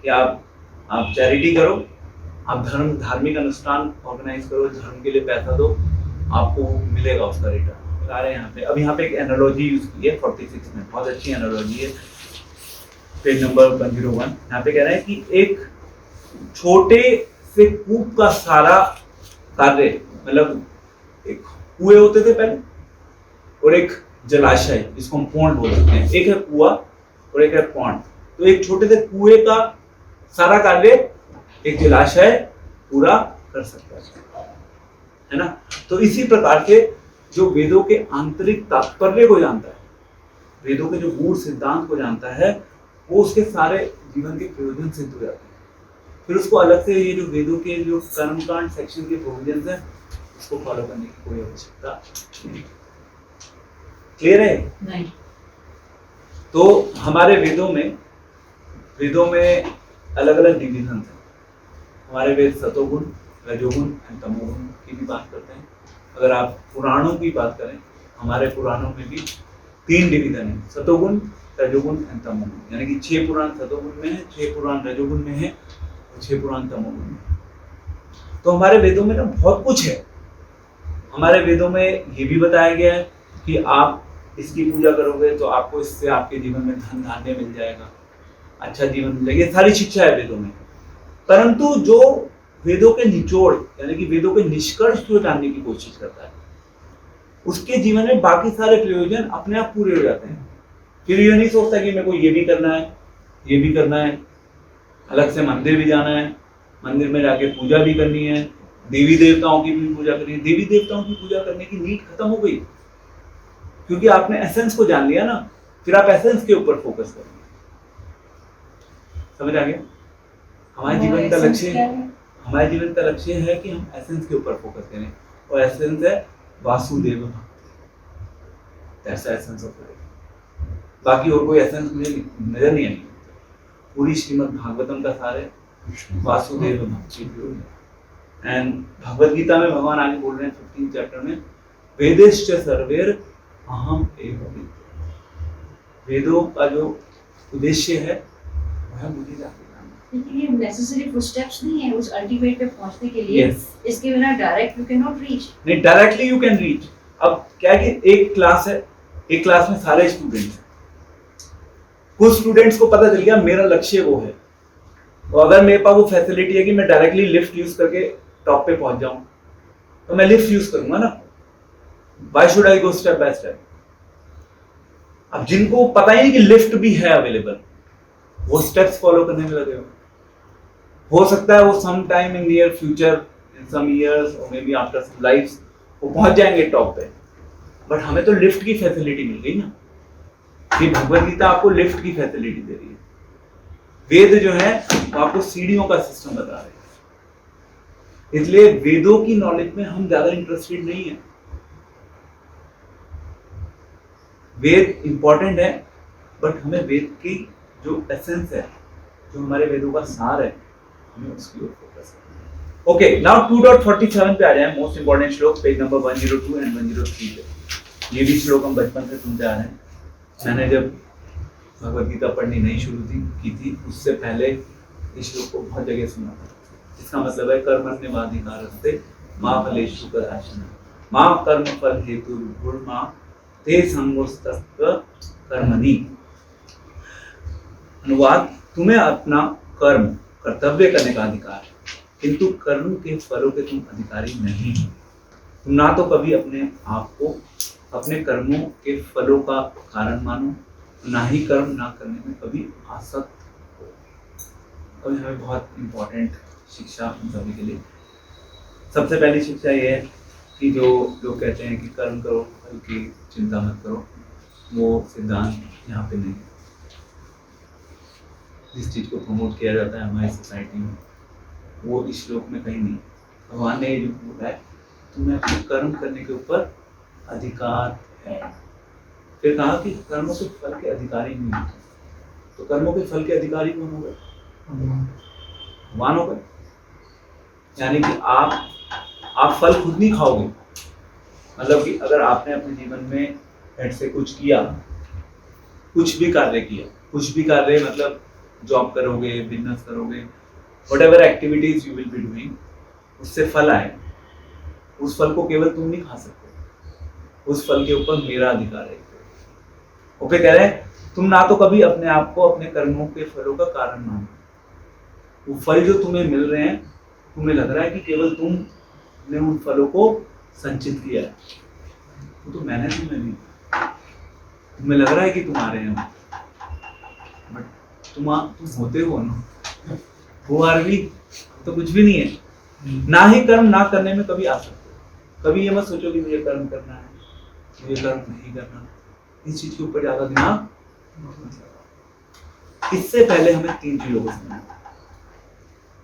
कि आप चैरिटी करो, आप धार्मिक अनुष्ठान ऑर्गेनाइज करो, धर्म के लिए पैसा दो, आपको मिलेगा उसका रिटर्न। बता रहे हैं यहाँ पे। अब यहाँ पे एक एनालॉजी यूज की है 46 में, बहुत अच्छी एनालॉजी है, पेज नंबर 101। यहाँ पे कह रहे हैं कि एक छोटे से कूप का सारा कार्य, मतलब एक कुएं होते थे पहले और एक जलाशय जिसको हम पॉन्ड बोल सकते हैं, एक है कुआं और एक है पॉन्ड। तो एक छोटे से कुएं का सारा कार्य एक जलाशय पूरा कर सकता है ना। तो इसी प्रकार से जो वेदों के आंतरिक तात्पर्य को जानता है, वेदों के जो मूल सिद्धांत को जानता है, वो उसके सारे जीवन के प्रयोजन सिद्ध हो जाते हैं। फिर उसको अलग से ये जो वेदों के जो कर्मकांड सेक्शन के प्रोविजंस हैं उसको फॉलो करने की कोई आवश्यकता नहीं। क्लियर है? नहीं। तो हमारे वेदों में अलग अलग डिविजन हैं। हमारे वेद सतोगुण, रजोगुण एंड तमोगुण की भी बात करते हैं। अगर आप पुराणों की बात करें, हमारे पुराणों में भी 3 डिवीजन है, सतोगुण, रजोगुण एंड तमोगुण, यानी कि 6 पुराण सतोगुण में है, 6 पुराण रजोगुण में है और 6 पुराण तमोगुण में है। तो हमारे वेदों में ना बहुत कुछ है। हमारे वेदों में ये भी बताया गया है कि आप इसकी पूजा करोगे तो आपको इससे आपके जीवन में धन धान्य मिल जाएगा, अच्छा जीवन मिलेगा। ये सारी शिक्षा है वेदों में। परंतु जो वेदों के निचोड़ यानी कि वेदों के निष्कर्ष जो जानने की कोशिश करता है, उसके जीवन में बाकी सारे प्रयोजन अपने आप पूरे हो जाते हैं। फिर ये नहीं सोचता कि मेरे को ये भी करना है, ये भी करना है, अलग से मंदिर भी जाना है, मंदिर में जाके पूजा भी करनी है, देवी देवताओं की भी पूजा करनी है। देवी देवताओं की पूजा करने की नीड खत्म हो गई, क्योंकि आपने एसेंस को जान लिया ना। फिर आप एसेंस के ऊपर फोकस करेंगे। समझ आ गया? हमारे जीवन का लक्ष्य है कि हम एसेंस के ऊपर फोकस करें, और एसेंस है वासुदेव भक्ति। That's the essence of life. बाकी और कोई एसेंस मुझे नजर नहीं आई। पूरी श्रीमद् भागवतम का सार है वासुदेव भक्ति। एंड भगवत गीता में भगवान आगे बोल रहे हैं 15 चैप्टर में, वेदेश्च सर्वेर अहम एव विद्या। वेदों का जो उद्देश्य है वह मुझे जाके जानना। लेकिन ये नेसेसरी फुटस्टेप्स नहीं है उस अल्टीमेट पे पहुंचने के लिए। Yes. इसके बिना direct you can not reach. नहीं, डायरेक्टली यू कैन रीच। अब क्या है कि एक क्लास है, एक क्लास में सारे स्टूडेंट्स हैं। कुछ स्टूडेंट्स को पता चल गया मेरा लक्ष्य वो है, और अगर मेरे पास वो फैसिलिटी है कि मैं डायरेक्टली लिफ्ट यूज करके टॉप पे पहुंच जाऊं, तो मैं लिफ्ट यूज करूंगा ना। Why should I go step by step? अब जिनको पता ही नहीं कि लिफ्ट भी है अवेलेबल, वो स्टेप्स फॉलो करने में लगे हो। हो सकता है वो some time in near future, in some years और may be after some lifes वो पहुंच जाएंगे टॉप पे, बट हमें तो लिफ्ट की फैसिलिटी मिल गई ना। ये भगवत गीता आपको लिफ्ट की फैसिलिटी दे रही है। वेद जो है वो आपको सीढ़ियों का सिस्टम बता रहे हैं। इसलिए वेदों की नॉलेज में हम ज्यादा इंटरेस्टेड नहीं है। वेद इंपॉर्टेंट है, बट हमें वेद की जो एसेंस है, जो हमारे वेदों का सार है, हमें उसकी ओर फोकस करना है। ओके, नाउ 2.47 पे आ जाए। मोस्ट इंपॉर्टेंट श्लोक पेज नंबर 102 एंड 103 पे। ये भी श्लोक हम बचपन से सुनते आ रहे हैं। मैंने जब भगवत गीता पढ़नी नहीं शुरू की थी, उससे पहले इस श्लोक को बहुत जगह सुना था। इसका मतलब है कर्मण्यवाधिकारस्ते मा फलेषु कदाचन मा कर्म फल हेतु गुणमा ते संगोस्तस्त्व कर्मणि। अनुवाद, तुम्हें अपना कर्म कर्तव्य करने का अधिकार है, किंतु कर्म के फलों के तुम अधिकारी नहीं हो। तुम ना तो कभी अपने आप को अपने कर्मों के फलों का कारण मानो, ना ही कर्म ना करने में कभी आसक्त हो। अभी हमें बहुत इंपॉर्टेंट शिक्षा हम सभी के लिए। सबसे पहली शिक्षा ये है कि जो लोग कहते हैं कि कर्म करो फल की चिंता मत करो, वो सिद्धांत यहाँ पे नहीं है। जिस चीज़ को प्रमोट किया जाता है हमारी सोसाइटी में, वो इस श्लोक में कहीं नहीं। भगवान ने ये जो बोला है, तुम्हें अपने कर्म करने के ऊपर अधिकार है। फिर कहा कि कर्मों के फल के अधिकारी नहीं होते। तो कर्मों के फल के अधिकारी कौन हो गए? भगवान हो गए। यानी कि आप फल खुद नहीं खाओगे। मतलब कि अगर आपने अपने जीवन में हेड से कुछ किया, कुछ भी कार्य किया, कुछ भी कार्य मतलब जॉब करोगे, बिजनेस करोगे, whatever activities you will be doing, उससे फल आए, उस फल को केवल तुम नहीं खा सकते, उस फल के ऊपर मेरा अधिकार है। ओके, कह रहे हैं तुम ना तो कभी अपने आप को अपने कर्मों के फलों का कारण मानो। वो फल जो तुम्हें मिल रहे हैं, तुम्हें लग रहा है कि केवल तुमने उन फलों को संचित किया है, तो मैंने तुम्हें नहीं, तुम्हें लग रहा है कि तुम आ रहे हो, बट तुम होते हो ना, वो आरवी तो कुछ भी नहीं है। ना ही कर्म ना करने में कभी आ सकते हो। कभी ये मत सोचो कि मुझे कर्म करना है, मुझे कर्म नहीं करना। इस चीज के ऊपर ज्यादा दिमाग। इससे पहले हमें 3 चीजों को समझना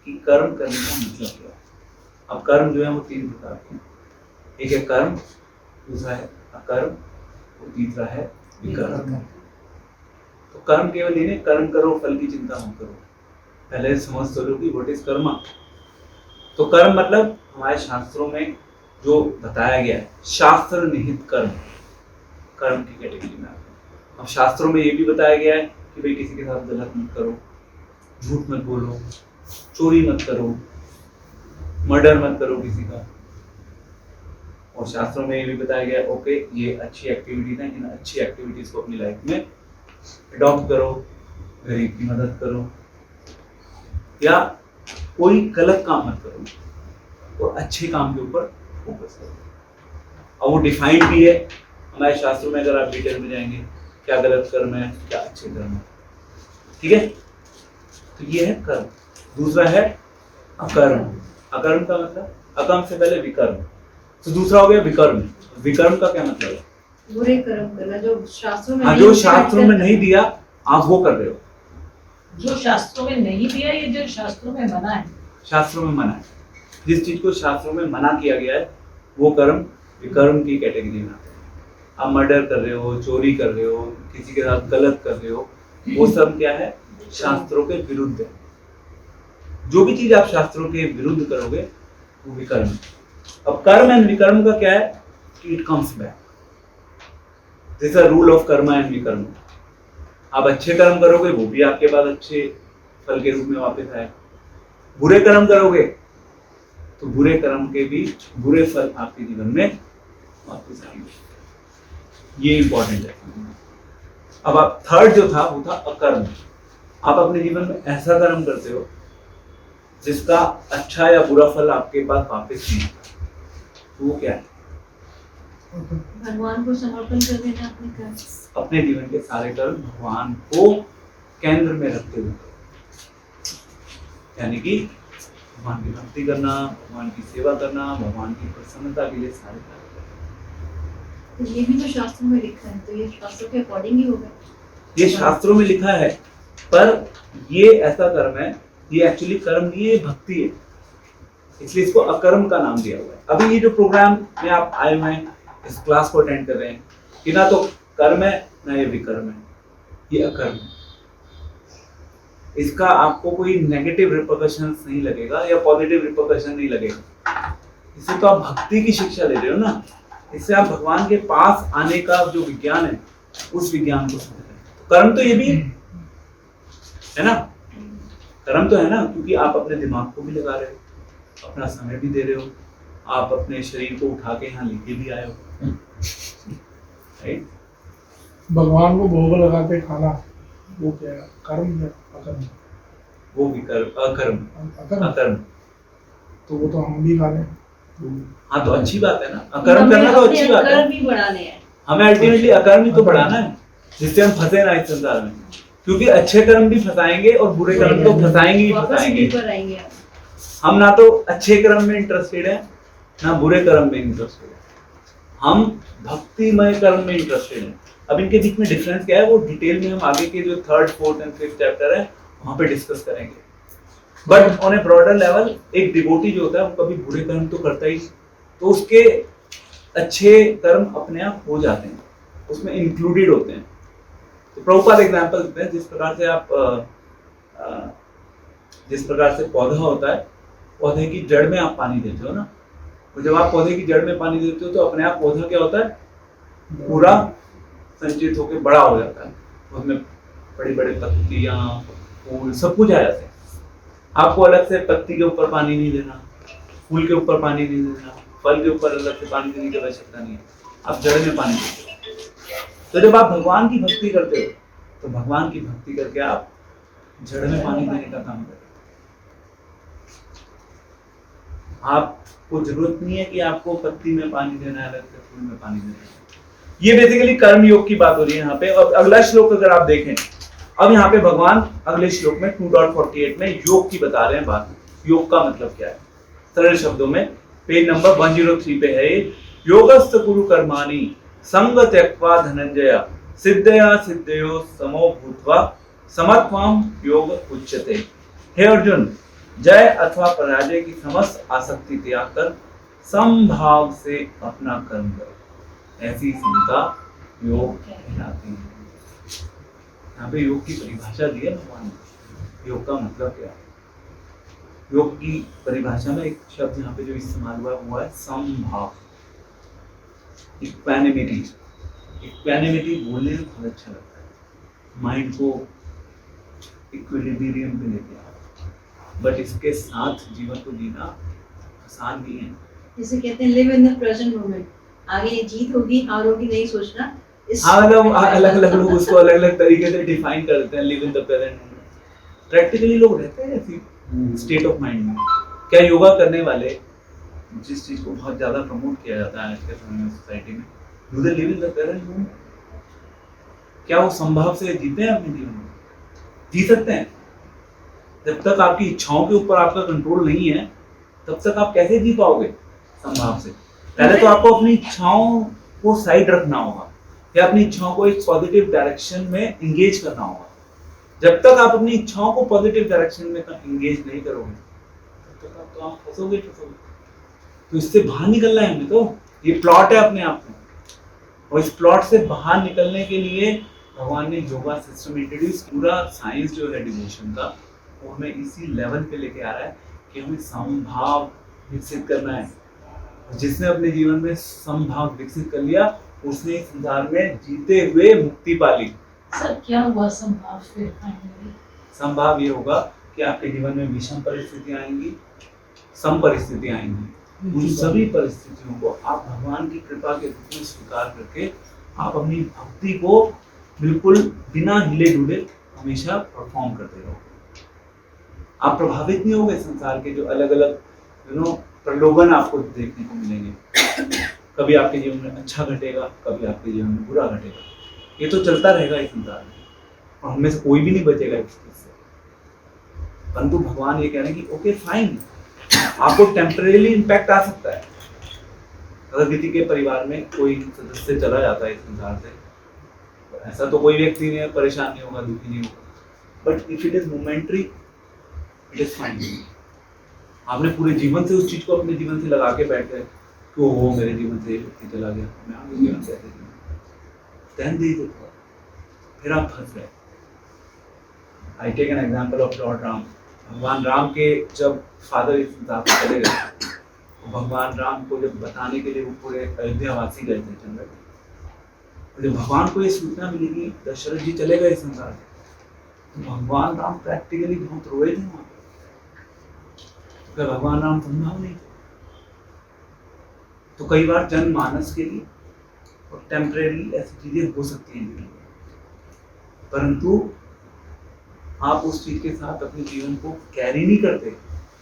कि कर्म करने का मतलब क्या है। अब कर्म जो है वो 3 प्रकार के हैं। एक है कर्म, दूसरा है अकर्म और तीसरा है विकर्म। तो कर्म केवल ये नहीं कर्म करो फल की चिंता मत करो। पहले समझ तो लो कि व्हाट इज कर्म। तो कर्म मतलब हमारे शास्त्रों में जो बताया गया है, शास्त्र निहित कर्म, कर्म की कैटेगरी में आते हैं। अब शास्त्रों में ये भी बताया गया है कि भाई किसी के साथ गलत मत करो, झूठ मत बोलो, चोरी मत करो, मर्डर मत करो किसी का। और शास्त्रों में ये भी बताया गया है ओके ये अच्छी एक्टिविटीज हैं, इन अच्छी एक्टिविटीज को अपनी लाइफ में अडॉप्ट करो, गरीब की मदद करो, या कोई गलत काम मत करो और अच्छे काम के ऊपर फोकस करो। और वो डिफाइंड भी है हमारे शास्त्रों में। अगर आप डिटेल में जाएंगे क्या गलत कर्म है, क्या अच्छे कर्म है, ठीक है। तो ये है कर्म। दूसरा है अकर्म। अकर्म का मतलब अकर्म से पहले विकर्म, तो दूसरा हो गया विकर्म। विकर्म का क्या मतलब है? बुरे कर्म करना, जो शास्त्रों में हाँ, जो शास्त्रों में नहीं दिया आप वो कर रहे हो। जो शास्त्रों में नहीं दिया, ये जो शास्त्रों में मना है। शास्त्रों में मना है, जिस चीज को शास्त्रों में मना किया गया है वो कर्म विकर्म की कैटेगरी में आते हैं। आप मर्डर कर रहे हो, चोरी कर रहे हो, किसी के साथ गलत कर रहे हो, वो सब क्या है? शास्त्रों के विरुद्ध है। जो भी चीज आप शास्त्रों के विरुद्ध करोगे वो विकर्म है। अब कर्म एंड विकर्म का क्या है कि it comes back. This is a rule of karma and vikarma. आप अच्छे कर्म करोगे वो भी आपके पास अच्छे फल के रूप में वापस आए। बुरे कर्म करोगे तो बुरे कर्म के भी बुरे फल आपके जीवन में वापस आएंगे। ये इंपॉर्टेंट है। अब आप थर्ड जो था वो था अकर्म। आप अपने जीवन में ऐसा कर्म करते हो जिसका अच्छा या बुरा फल आपके पास वापस नहीं आता, तो वो क्या है? भगवान को समर्पण कर देना अपने कर्म। अपने जीवन के सारे कर्म भगवान को केंद्र में रखते हुए। यानी कि भगवान की भक्ति करना, भगवान की सेवा करना, भगवान की प्रसन्नता के लिए सारे कार्य करना। तो ये भी तो शास्त्रों में लिखा है, तो ये शास्त्रों के अकॉर्डिंग ही होगा। ये शास्त्रों में लिखा है, पर ये ऐसा कर्म है, ये एक्चुअली कर्म नहीं है, भक्ति है, इसलिए इसको अकर्म का नाम दिया हुआ है। अभी ये जो प्रोग्राम में आप आए हुए हैं, इस क्लास को अटेंड कर रहे हैं, कि ना तो कर्म है ना ये विकर्म है, ये अकर्म है। इसका आपको कोई नेगेटिव रिपरकशंस नहीं लगेगा या पॉजिटिव रिपरकशन नहीं लगेगा। इससे तो आप भक्ति की शिक्षा ले रहे हो ना, इससे आप भगवान के पास आने का जो विज्ञान है उस विज्ञान को समझ रहे हैं। तो कर्म तो ये भी है ना, कर्म तो है ना, क्योंकि आप अपने दिमाग को भी लगा रहे हो, अपना समय भी दे रहे हो, आप अपने शरीर को उठा के यहाँ लेके भी आए हो, राइट? भगवान को भोग लगा के खाना, वो क्या है, कर्म है अकर्म? वो भी अकर्म, अकर्म अकर्म। तो वो तो हम भी खा रहे हैं। हाँ तो अच्छी बात है ना, अकर्म करना तो अच्छी बात है। कर्म भी बढ़ाने हैं। हमें अल्टीमेटली अकर्म ही तो बढ़ाना है, जिससे हम फंसे ना इस संसार में, क्योंकि अच्छे कर्म भी फंसाएंगे और बुरे कर्म तो फंसाएंगे ही वापस फंसाएंगे। यहीं पर आएंगे आप। हम ना तो अच्छे कर्म में इंटरेस्टेड है, ना बुरे कर्म में इंटरेस्टेड है, हम भक्तिमय कर्म में इंटरेस्टेड है। अब इनके बीच में डिफरेंस क्या है वो डिटेल में हम आगे के जो 3rd, 4th and 5th chapter है वहां पे डिस्कस करेंगे। But on A broader level एक डिवोटी जो होता है वो कभी बुरे कर्म तो करता ही, तो उसके अच्छे कर्म अपने आप हो जाते हैं, उसमें इंक्लूडेड होते हैं। तो प्रभुपाद एग्जांपल देते हैं, जिस प्रकार से आप जिस प्रकार से पौधा होता है, पौधे की जड़ में आप पानी देते हो ना, और जब आप पौधे की जड़ में पानी देते हो तो अपने आप पौधा क्या होता है, पूरा संचित होकर बड़ा हो जाता है, उसमें बड़ी बड़ी पत्तियां, फूल सब कुछ आ जाते हैं। आपको अलग से पत्ती के ऊपर पानी नहीं देना, फूल के ऊपर पानी नहीं देना, फल के ऊपर अलग से पानी देने की आवश्यकता नहीं है, आप जड़ में पानी देते हो। तो जब आप भगवान की भक्ति करते हो तो भगवान की भक्ति करके आप जड़ में पानी देने का काम करते हो। आपको जरूरत नहीं है कि आपको पत्ती में पानी देना है, अलग से फूल में पानी देना है। ये बेसिकली कर्म योग की बात हो रही है यहाँ पे। और अगला श्लोक अगर आप देखें, अब यहाँ पे भगवान अगले श्लोक में 2.48 में योग की बता रहे हैं बात। योग का मतलब क्या है, सरल शब्दों में पेज नंबर 103 पे है, योगस्थ कुरु कर्माणि संग त्यक्त्वा धनंजय सिद्धया सिद्धयो समो भूत्वा समत्वम योग उच्यते। हे अर्जुन, जय अथवा पराजय की समस्त आसक्ति त्याग कर समभाव से अपना कर्म करो, ऐसी क्षमता योग कहलाती है। यहाँ पे योग की परिभाषा दी है भगवान ने। योग का मतलब क्या है? योग की परिभाषा में एक शब्द यहाँ पे जो इस्तेमाल हुआ वो है समभाव, इक्वानिमिटी। इक्वानिमिटी बोलने में बहुत अच्छा लगता है, माइंड को इक्विलिब्रियम पे लेके आता, बट इसके साथ जीवन को जीना आसान नहीं है। जिसे कहते हैं live in the present moment, आगे जीत होगी हार होगी नहीं सोचना। हाँ मतलब अलग अलग लोग उसको अलग अलग तरीके से डिफाइन कर देते हैं, live in the present moment. Practically लोग रहते हैं ऐसी स्टेट ऑफ माइंड में। क्या योगा करने वाले जिस चीज को बहुत ज्यादा प्रमोट किया जाता है आज के समय में सोसाइटी में, do they live in the present moment? क्या वो संभव से जीते हैं अपने जीवन में? जी सकते हैं? जब तक आपकी इच्छाओं के ऊपर आपका कंट्रोल नहीं है तब तक आप कैसे जी पाओगे संभव से? पहले तो आपको अपनी इच्छाओं को साइड रखना होगा या अपनी इच्छाओं को एक पॉजिटिव डायरेक्शन में एंगेज करना होगा। जब तक आप अपनी इच्छाओं को पॉजिटिव डायरेक्शन में एंगेज नहीं करोगे तब तक आप फंसोगे। तो इससे बाहर निकलना है हमें। तो ये प्लॉट है अपने आप में, और इस प्लॉट से बाहर निकलने के लिए भगवान ने योगा सिस्टम इंट्रोड्यूस। पूरा साइंस जो है डिवोशन का वो हमें इसी लेवल पे लेके आ रहा है कि हमें समभाव विकसित करना है। जिसने अपने जीवन में समभाव विकसित कर लिया उसने संसार में जीते हुए मुक्ति पा ली। सर क्या हुआ संभाव फिर फाइनली? संभाव ये होगा कि आपके जीवन में विषम परिस्थितियां आएंगी, सम परिस्थितियां आएंगी। उन सभी परिस्थितियों को आप भगवान की कृपा के रूप में स्वीकार करके आप अपनी भक्ति को बिल्कुल बिना हिले डुले हमेशा परफॉर्म करते रहोगे। आप प्रभावित नहीं होंगे संसार के जो अलग अलग प्रलोभन आपको देखने को मिलेंगे। कभी आपके जीवन में अच्छा घटेगा, कभी आपके जीवन में बुरा घटेगा। ये तो चलता रहेगा इस संसार में, और हमें से कोई भी नहीं बचेगा इस चीज से। परंतु भगवान ये कह रहे हैं कि ओके फाइन, आपको टेम्परेली इम्पैक्ट आ सकता है। अगर किसी के परिवार में कोई सदस्य चला जाता है इस संसार से, तो ऐसा तो कोई व्यक्ति नहीं है परेशान नहीं होगा, दुखी नहीं होगा, but if it is momentary it is fine. आपने पूरे जीवन से उस चीज को अपने जीवन से लगा के बैठ गए कि वो मेरे जीवन से एक व्यक्ति चला गया, मैं आगे जीवन से ऐसे जीवन, फिर आप फंस गए। I take an example of lord Ram. भगवान राम के जब फादर इस संसार से चले गए, तो भगवान राम को जब बताने के लिए वो पूरे अयोध्या वासी गए थे चंद्र, जब भगवान को ये सूचना मिली कि दशरथ जी चले गए इस संसार से, तो भगवान राम प्रैक्टिकली बहुत रोए थे वहां पर। तो भगवान राम संभव नहीं थे। तो कई बार जनमानस के लिए और टेम्परेरी ऐसी चीजें हो सकती हैं, परंतु आप उस चीज के साथ अपने जीवन को कैरी नहीं करते,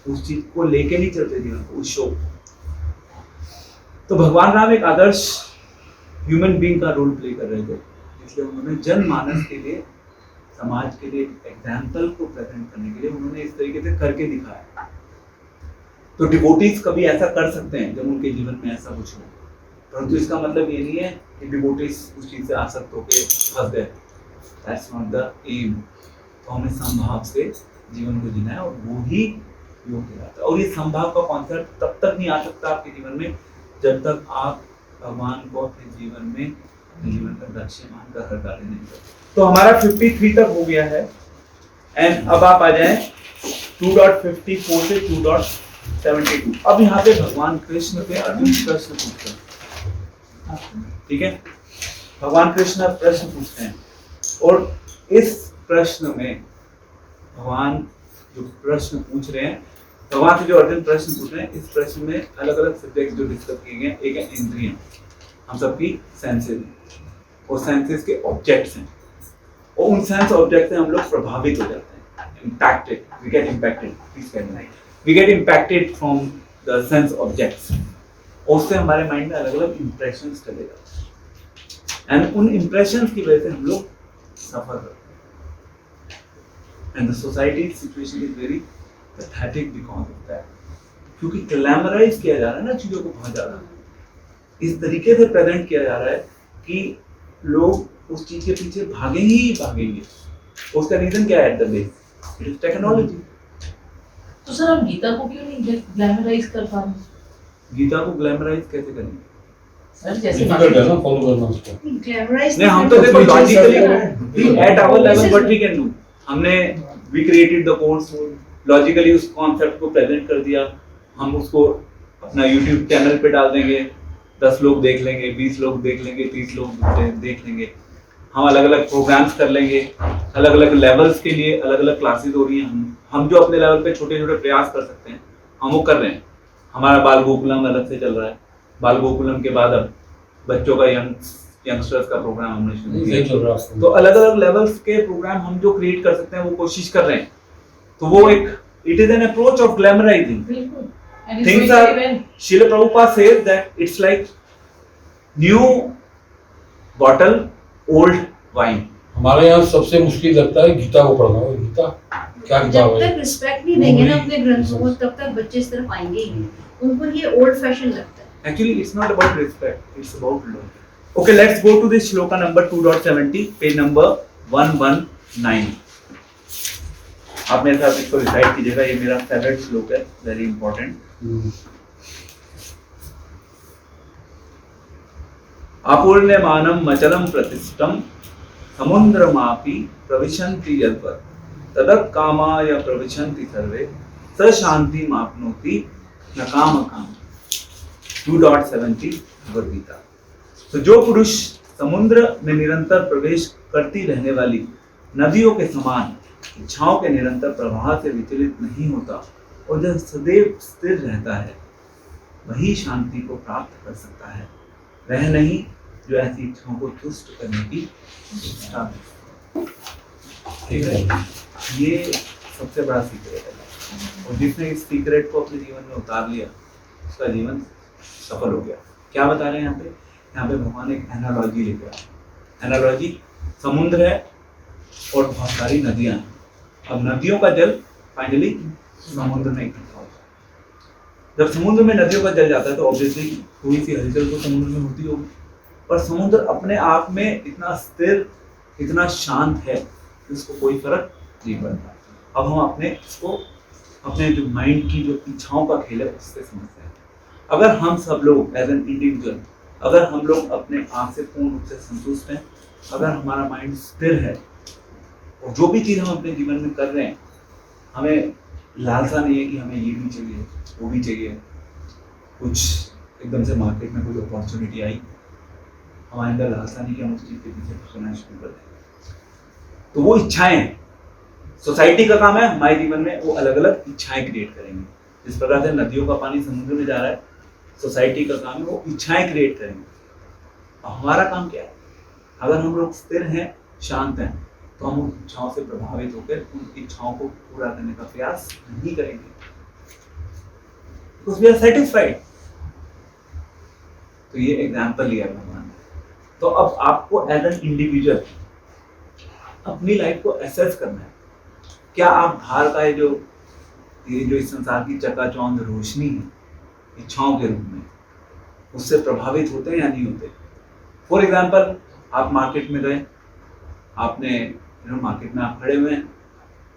उस चीज को लेके नहीं चलते जीवन को, उस शो। तो भगवान राम एक आदर्श ह्यूमन बीइंग का रोल प्ले कर रहे थे, इसलिए उन्होंने जनमानस के लिए, समाज के लिए एग्जाम्पल को प्रेजेंट करने के लिए उन्होंने इस तरीके से करके दिखाया। तो डिवोटीज कभी ऐसा कर सकते हैं जब उनके जीवन में ऐसा कुछ हो, परंतु इसका मतलब ये नहीं है कि डिवोटीज उस चीज से आसक्त होकर फंस गए। That's not the aim. तो हमें समभाव से जीवन को जीना है और वो ही योग कहलाता है। और ये समभाव का कॉन्सेप्ट तब तक नहीं आ सकता आपके जीवन में जब तक आप भगवान को अपने जीवन में, अपने जीवन का लक्ष्य मानकर हर कार्य नहीं करते। तो हमारा 53 तक हो गया है, एंड अब आप आ जाएं 2.54 से 2.72। अब यहाँ पे भगवान कृष्ण पे अर्जुन प्रश्न पूछते हैं, ठीक है। भगवान कृष्ण प्रश्न पूछते हैं और इस प्रश्न में भगवान जो प्रश्न पूछ रहे हैं, भगवान से जो अर्जुन प्रश्न पूछ रहे हैं, इस प्रश्न में अलग अलग सब्जेक्ट जो डिस्कस किए गए हैं। एक है इंद्रियां, हम सबकी सेंसेस, और सेंसेस के ऑब्जेक्ट्स हैं, और उन सेंस ऑब्जेक्ट से हम लोग प्रभावित हो जाते हैं, impacted, we get impacted, please कहना, we get impacted from the sense objects, और उससे हमारे माइंड में अलग अलग इंप्रेशंस चले जाते हैं, एंड उन इंप्रेशंस की वजह से हम लोग सफर करते हैं। And the society's situation is very pathetic because of that. क्योंकि ग्लैमराइज किया जा रहा है ना चीजों को बहुत ज्यादा, इस तरीके से प्रेजेंट किया जा रहा है कि लोग उस चीज के पीछे भागेंगे। उसका रीजन क्या है at the base? It is technology. तो सर हम गीता को क्यों नहीं ग्लैमराइज कर पा रहे? गीता को ग्लैमराइज कैसे करेंगे सर? जैसे डिफिकल्ट है ना फॉलो करना उसको। ग्लैमराइज नहीं, हम तो देखो logically at our level what we can do, हमने we created the course, logically उस कॉन्सेप्ट को प्रेजेंट कर दिया, हम उसको अपना यूट्यूब चैनल पे डाल देंगे, 10 लोग देख लेंगे, 20 लोग देख लेंगे, 30 लोग देख लेंगे, हम अलग अलग प्रोग्राम्स कर लेंगे, अलग अलग लेवल्स के लिए अलग अलग क्लासेस हो रही हैं, हम जो अपने लेवल पे छोटे छोटे प्रयास कर सकते हैं हम वो कर रहे हैं। हमारा बाल गोकुलम अलग से चल रहा है, बाल गोकुलम के बाद अब बच्चों का यंगस्टर्स का प्रोग्राम हमने शुरू किया, तो अलग अलग लेवल्स के प्रोग्राम हम जो क्रिएट कर सकते हैं वो कोशिश कर रहे हैं। तो वो एक it is an approach of glamorising things are. Srila Prabhupada says that it's like new bottle old wine. हमारे यहाँ सबसे मुश्किल लगता है गीता को पढ़ना। गीता क्या जब किताब है? तक रिस्पेक्ट नहीं देंगे ना अपने ग्रंथों को, तब तक बच्चे इस तरफ आएंगे ही नहीं। उनको ये ओल्ड फैशन लगता है। Actually, it's not about respect, it's about love. Okay, let's go to this shloka number 2.70, page number 119. आप मेरे साथ इसको रिसाइट कीजिएगा, ये मेरा फेवरेट श्लोक है, वेरी इंपॉर्टेंट। अपूर्ण्यमानं मचलं प्रतिष्ठं समुद्रमापि प्रविशन्ति यद्वत् तदत् कामाय प्रविशन्ति सर्वे स शान्तिमाप्नोति न कामकाम। 2.70 भगवद गीता। तो जो पुरुष समुद्र में निरंतर प्रवेश करती रहने वाली नदियों के समान इच्छाओं के निरंतर प्रवाह से विचलित नहीं होता और जो सदैव स्थिर रहता है, वही शांति को प्राप्त कर सकता है, वह नहीं जो ऐसी इच्छाओं को तुष्ट करने की इच्छा है। ठीक है, ये सबसे बड़ा सीक्रेट है, और जिसने इस सीक्रेट को अपने जीवन में उतार लिया उसका जीवन सफल हो गया। क्या बता रहे हैं यहाँ पे? यहाँ पे भगवान एक एनालॉजी लेकर आए। एनालॉजी, समुद्र है और बहुत सारी नदियां हैं। अब नदियों का जल फाइनली समुद्र में इकट्ठा होता है। जब समुद्र में नदियों का जल जाता है तो ऑब्वियसली थोड़ी सी हलचल तो समुद्र में होती होगी, पर समुद्र अपने आप में इतना स्थिर, इतना शांत है कि उसको कोई फर्क नहीं पड़ता। अब हम अपने जो माइंड की जो इच्छाओं का खेल है उससे समझते हैं। अगर हम सब लोग एज एन इंडिविजुअल, अगर हम लोग अपने आप से पूर्ण रूप से संतुष्ट हैं, अगर हमारा माइंड स्थिर है और जो भी चीज़ हम अपने जीवन में कर रहे हैं, हमें लालसा नहीं है कि हमें ये भी चाहिए, वो भी चाहिए, कुछ एकदम से मार्केट में कोई अपॉर्चुनिटी आई, हमारे अंदर लालसा नहीं कि हम उस चीज़ के पीछे भटकना शुरू कर दें। तो वो इच्छाएं हैं, सोसाइटी का काम है हमारे जीवन में वो अलग अलग इच्छाएं क्रिएट करेंगे। जिस प्रकार से नदियों का पानी समुद्र में जा रहा है, सोसाइटी का काम है वो इच्छाएं क्रिएट करेंगे। और हमारा काम क्या है? अगर हम लोग स्थिर हैं, शांत हैं, तो हम उन इच्छाओं से प्रभावित होकर उन इच्छाओं को पूरा करने का प्रयास नहीं करेंगे, बिकॉज़ वी आर सेटिस्फाइड। तो ये एग्जाम्पल लिया भगवान ने। तो अब आपको एज एन इंडिविजुअल अपनी लाइफ को एसेस करना है। क्या आप बाहर का ये जो इस संसार की चकाचौंध रोशनी है इच्छाओं के रूप में, उससे प्रभावित होते हैं या नहीं होते? फॉर एग्जाम्पल, आप मार्केट में गए, आपने मार्केट में आप खड़े हुए हैं,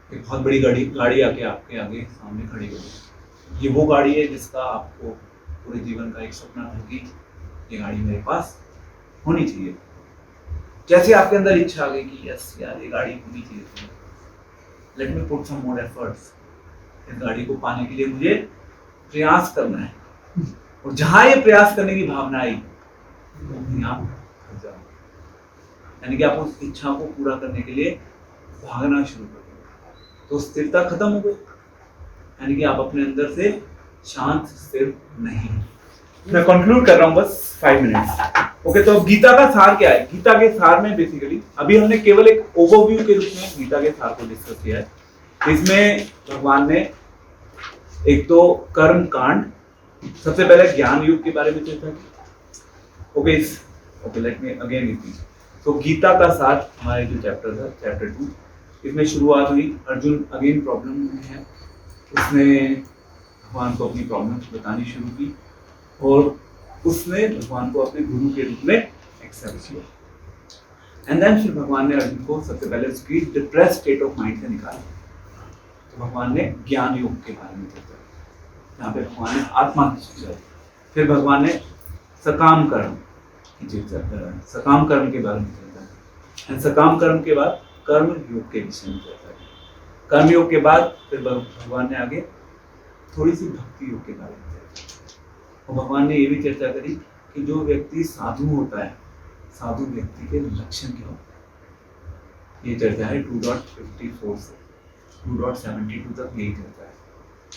एक बहुत बड़ी गाड़ी आके आपके आगे सामने खड़ी हो गई। ये वो गाड़ी है जिसका आपको पूरे जीवन का एक सपना था कि ये गाड़ी मेरे पास होनी चाहिए। जैसे आपके अंदर इच्छा आ गई कि यस यार ये गाड़ी होनी चाहिए, let me put some more efforts, इस गाड़ी को पाने के लिए मुझे प्रयास करना है। और जहां ये प्रयास करने की भावना आई, आप यानी कि आप उस इच्छा को पूरा करने के लिए भागना शुरू कर दो, तो स्थिरता खत्म हो गई, यानी कि आप अपने अंदर से शांत स्थिर नहीं। मैं कंक्लूड कर रहा हूँ बस 5 मिनट्स। ओके, तो गीता का सार क्या है? गीता के सार में बेसिकली अभी हमने केवल एक ओवरव्यू के रूप में गीता के सार को डिस्कस किया है। इसमें भगवान ने एक तो कर्म कांड, सबसे पहले ज्ञान युग के बारे में चर्चा की। Okay, let me again repeat. तो गीता का सार हमारे जो चैप्टर था, चैप्टर 2, इसमें शुरुआत हुई, अर्जुन अगेन प्रॉब्लम में है, उसने भगवान को अपनी प्रॉब्लम बतानी शुरू की और उसने भगवान को अपने गुरु के रूप में एक्सेप्ट किया। एंड देन फिर भगवान ने अर्जुन को सबसे पहले उसकी डिप्रेस स्टेट ऑफ माइंड से निकाला। तो भगवान ने ज्ञान योग के बारे में चर्चा की, यहाँ पे भगवान ने आत्मा की चर्चा की। फिर भगवान ने सकाम कर्म की चर्चा करा, सकाम कर्म के बारे में चर्चा की। एंड सकाम कर्म के बाद कर्म योग के विषय में चर्चा की। कर्म योग के बाद फिर भगवान ने आगे थोड़ी सी भक्ति योग के बारे में चर्चा की। और भगवान ने ये भी चर्चा करी कि जो व्यक्ति साधु होता है, साधु व्यक्ति के लक्षण क्या होते हैं। ये चर्चा है 2.54 से 2.72 तक यही चर्चा है।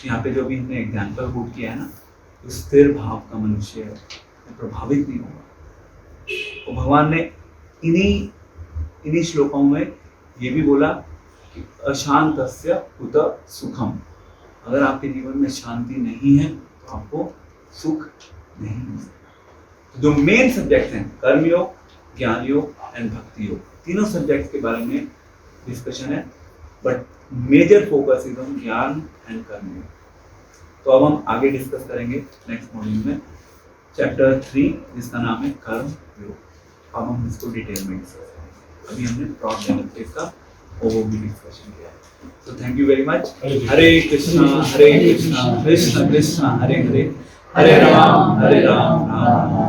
यहाँ पे जो भी हमने एग्जाम्पल कोट किया है ना, तो स्थिर भाव का मनुष्य है, प्रभावित नहीं होगा। और भगवान ने इन्हीं श्लोकों में ये भी बोला कि अशांतस्य कुत सुखम, अगर आपके जीवन में शांति नहीं है तो आपको सुख नहीं मिल सकता। जो मेन सब्जेक्ट हैं कर्म योग, ज्ञान योग एंड भक्ति योग, तीनों सब्जेक्ट के बारे में डिस्कशन है, but major focus is on gyan and karma yoga. तो अब हम आगे डिस्कस करेंगे नेक्स्ट मॉड्यूल में चैप्टर 3 जिसका नाम है कर्म योग। अब हम इसको डिटेल में डिस्कस करेंगे। अभी हमने ब्रॉड लेवल पे इसका ओवरव्यू डिस्कशन किया है। तो thank you very much. Hare Krishna Krishna Krishna Hare Hare, Hare Ram Ram